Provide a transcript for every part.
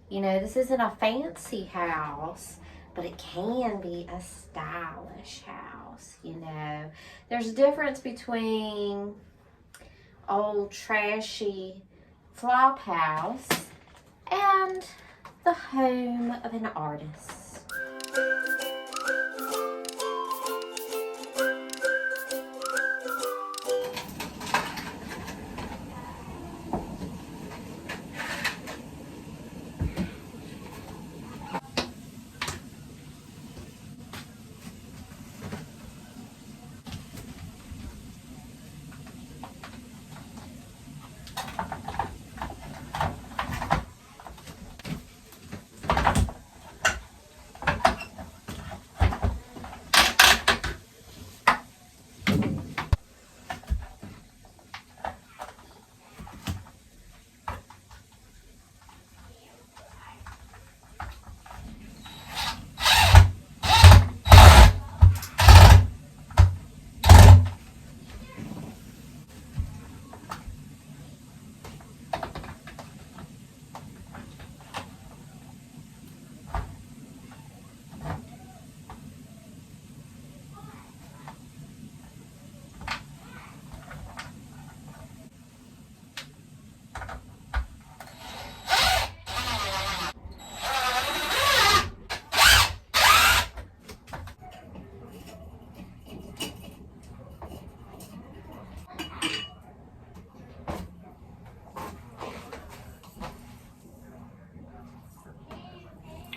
You know, this isn't a fancy house, but it can be a stylish house, you know. There's a difference between old trashy flop house and the home of an artist.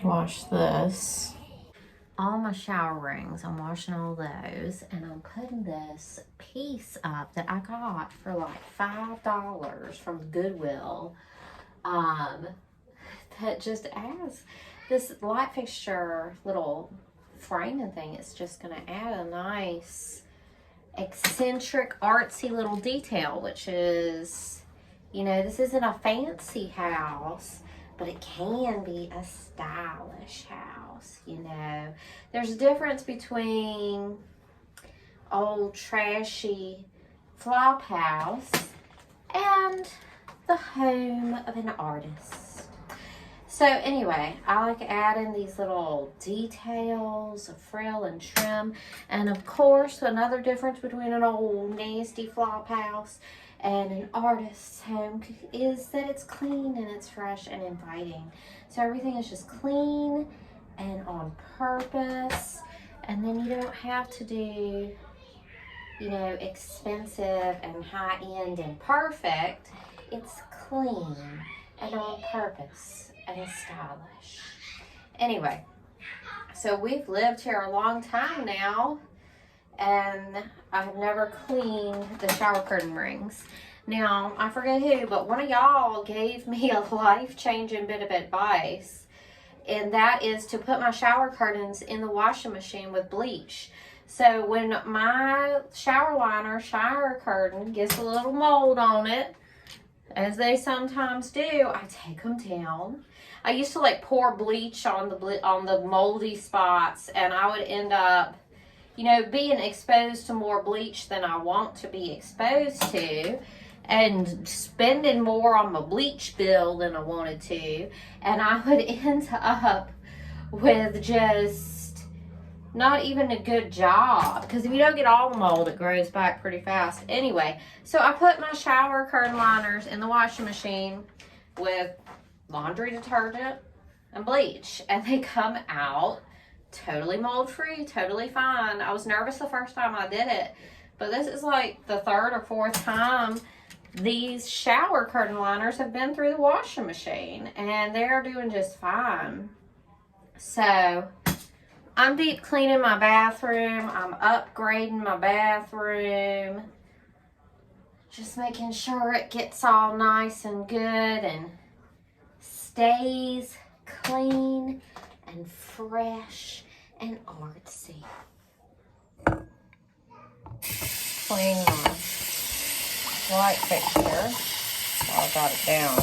Wash this. All my shower rings, I'm washing all those, and I'm putting this piece up that I got for like $5 from Goodwill. That just adds this light fixture little framing thing. It's just gonna add a nice eccentric artsy little detail, which is, you know, this isn't a fancy house, but it can be a stylish house, you know. There's a difference between old trashy flop house and the home of an artist. So anyway, I like adding these little details of frill and trim. And of course, another difference between an old nasty flop house and an artist's home is that it's clean and it's fresh and inviting. So everything is just clean and on purpose. And then you don't have to do, you know, expensive and high-end and perfect. It's clean and on purpose and stylish. Anyway, so we've lived here a long time now, and I've never cleaned the shower curtain rings. Now, I forget who, but one of y'all gave me a life-changing bit of advice, and that is to put my shower curtains in the washing machine with bleach. So when my shower curtain gets a little mold on it, as they sometimes do, I take them down. I used to like pour bleach on the moldy spots, and I would end up, you know, being exposed to more bleach than I want to be exposed to, and spending more on my bleach bill than I wanted to, and I would end up with just not even a good job, because if you don't get all the mold, it grows back pretty fast. Anyway, so I put my shower curtain liners in the washing machine with laundry detergent and bleach, and they come out totally mold free, totally fine. I was nervous the first time I did it, but this is like the third or fourth time these shower curtain liners have been through the washing machine, and they're doing just fine. So I'm deep cleaning my bathroom. I'm upgrading my bathroom, just making sure it gets all nice and good and stays clean and fresh and artsy. Clean my light fixture while I got it down.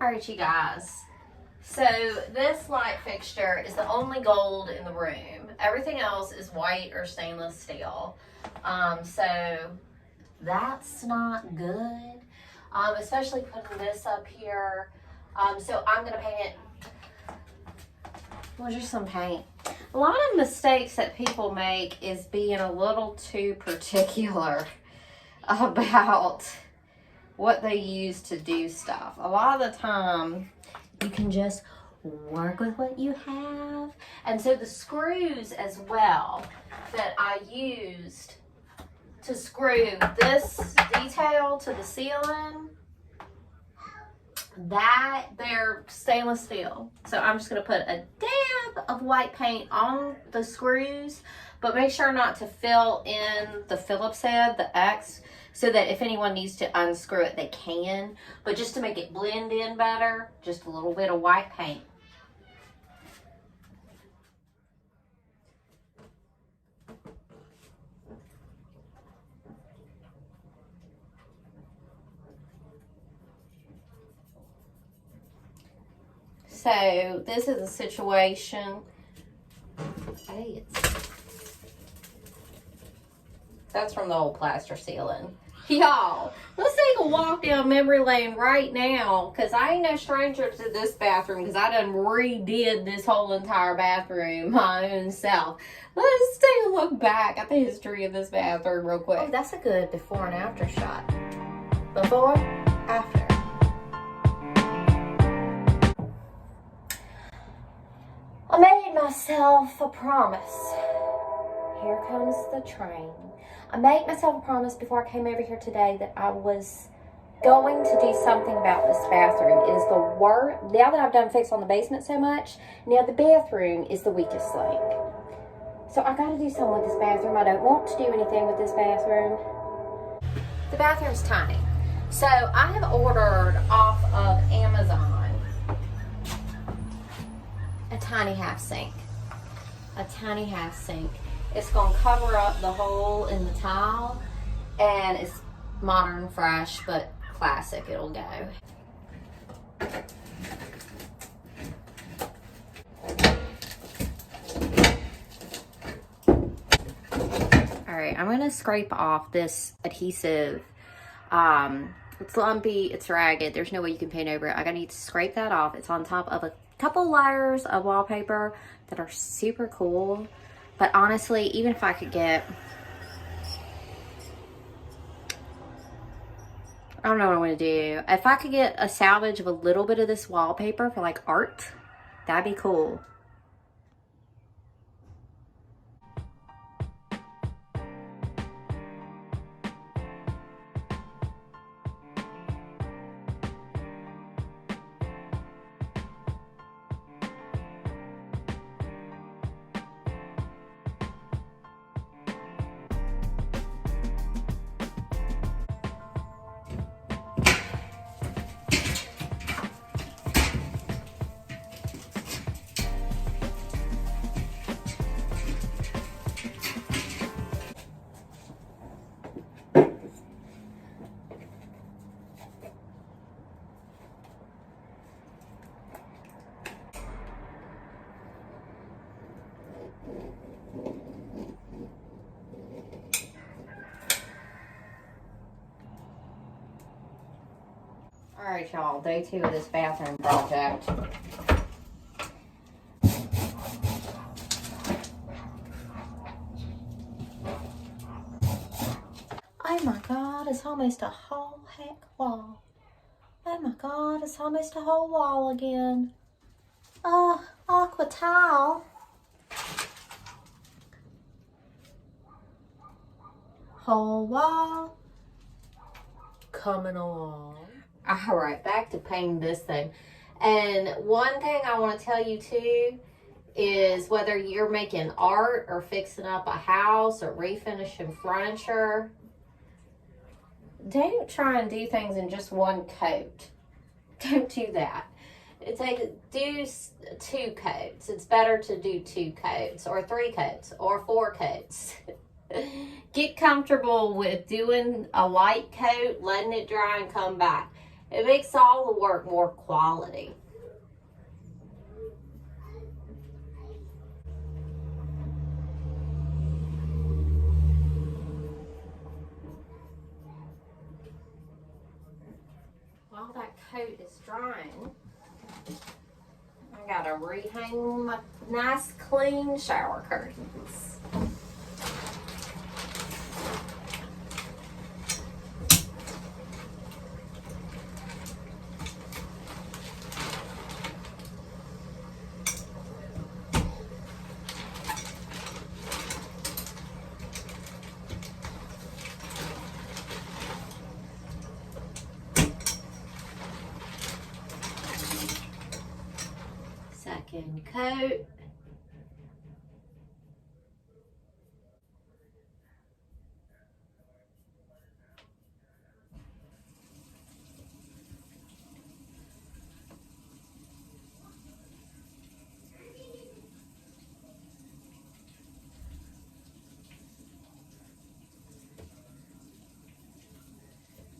Alright, you guys. So this light fixture is the only gold in the room. Everything else is white or stainless steel. So that's not good. Especially putting this up here. So I'm gonna paint it. Well, just some paint. A lot of mistakes that people make is being a little too particular about what they use to do stuff. A lot of the time, you can just work with what you have. And so the screws as well that I used to screw this detail to the ceiling, that they're stainless steel. So I'm just going to put a dab of white paint on the screws, but make sure not to fill in the Phillips head, the X, so that if anyone needs to unscrew it, they can. But just to make it blend in better, just a little bit of white paint. So this is a situation. Hey, that's from the old plaster ceiling. Y'all, let's take a walk down memory lane right now, because I ain't no stranger to this bathroom, because I done redid this whole entire bathroom my own self. Let's take a look back at the history of this bathroom real quick. Oh, that's a good before and after shot. Before, after. I made myself a promise. Here comes the train. I made myself a promise before I came over here today that I was going to do something about this bathroom. It is the worst. Now that I've done fix on the basement so much, now the bathroom is the weakest link. So I got to do something with this bathroom. I don't want to do anything with this bathroom. The bathroom's tiny. So I have ordered off of Amazon a tiny half sink. A tiny half sink. It's going to cover up the hole in the tile, and it's modern, fresh, but classic. It'll go. Alright, I'm going to scrape off this adhesive. It's lumpy, it's ragged, there's no way you can paint over it. I need to scrape that off. It's on top of a couple layers of wallpaper that are super cool. But honestly, even if I could get, I don't know what I want to do. If I could get a salvage of a little bit of this wallpaper for like art, that'd be cool. Alright, y'all, day 2 of this bathroom project. Oh my god, it's almost a whole heck wall. Oh my god, it's almost a whole wall again. Aqua tile. Whole wall. Coming along. Alright, back to painting this thing. And one thing I want to tell you too is whether you're making art or fixing up a house or refinishing furniture, don't try and do things in just one coat. Don't do that. Do 2 coats. It's better to do 2 coats or 3 coats or 4 coats. Get comfortable with doing a light coat, letting it dry and come back. It makes all the work more quality. While that coat is drying, I gotta rehang my nice clean shower curtains. Second coat.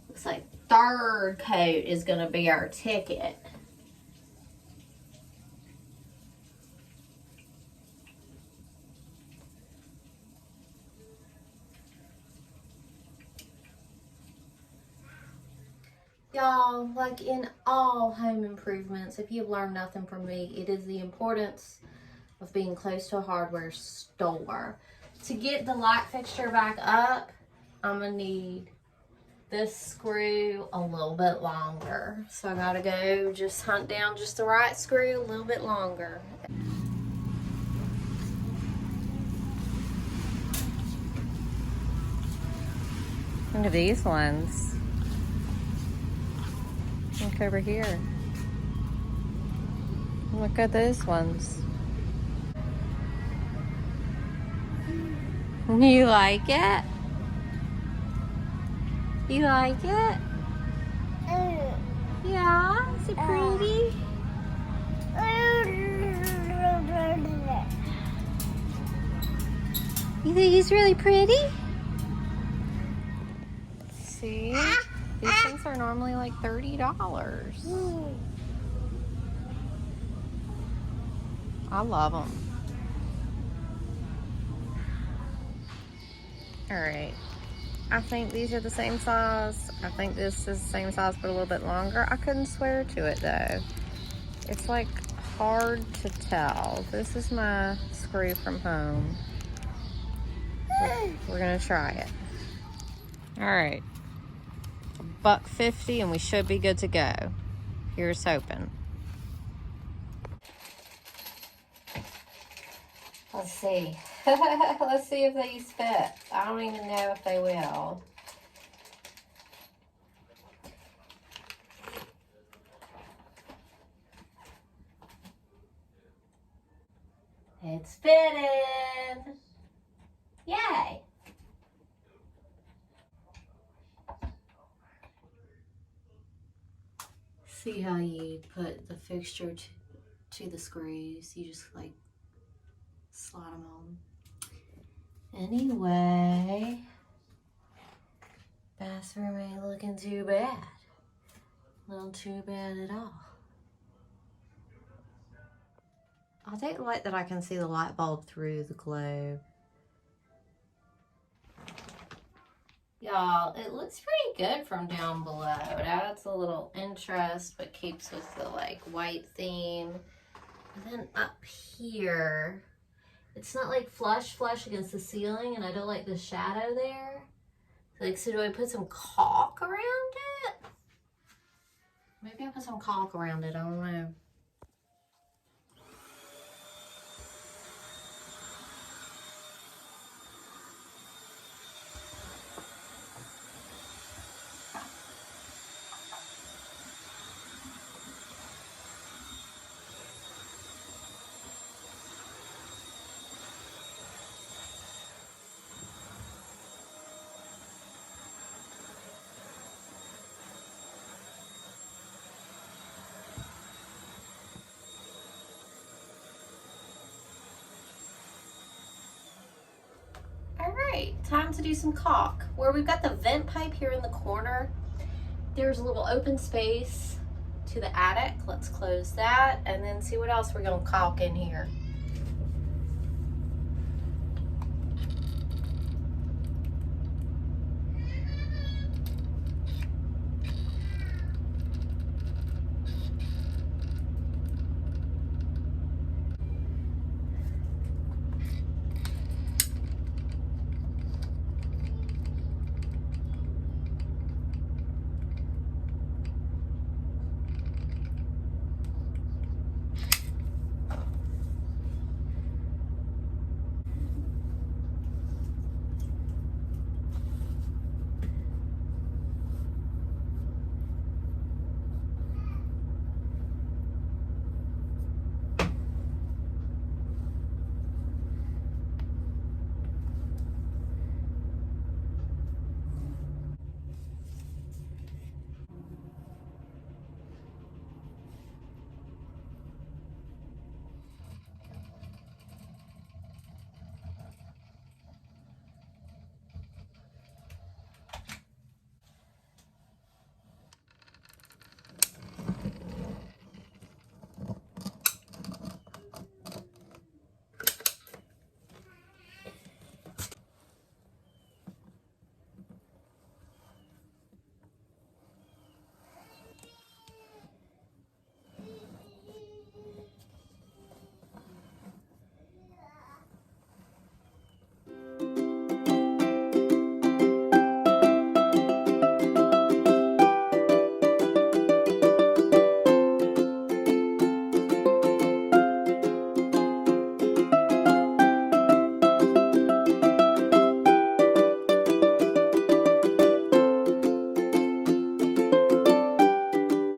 Looks like third coat is gonna be our ticket. Y'all, like in all home improvements, if you've learned nothing from me, it is the importance of being close to a hardware store. To get the light fixture back up, I'm gonna need this screw a little bit longer. So I gotta go just hunt down just the right screw a little bit longer. Look at these ones. Look over here. Look at those ones. You like it? You like it? Yeah? Is it pretty? You think he's really pretty? See? These things are normally like $30. I love them. All right. I think these are the same size. I think this is the same size but a little bit longer. I couldn't swear to it though. It's like hard to tell. This is my screw from home. We're gonna try it. All right. $1.50 and we should be good to go. Here's hoping. Let's see. Let's see if these fit. I don't even know if they will. It's fitting. Yay. See how you put the fixture to the screws. You just like slide them on. Anyway, bathroom ain't looking too bad. Not too bad at all. I don't like that I can see the light bulb through the globe. Y'all, it looks pretty good from down below. It adds a little interest, but keeps with the like white theme. And then up here, it's not like flush against the ceiling, and I don't like the shadow there. Like, so do I put some caulk around it? Maybe I'll put some caulk around it, I don't know. Time to do some caulk. Where we've got the vent pipe here in the corner, there's a little open space to the attic. Let's close that and then see what else we're gonna caulk in here.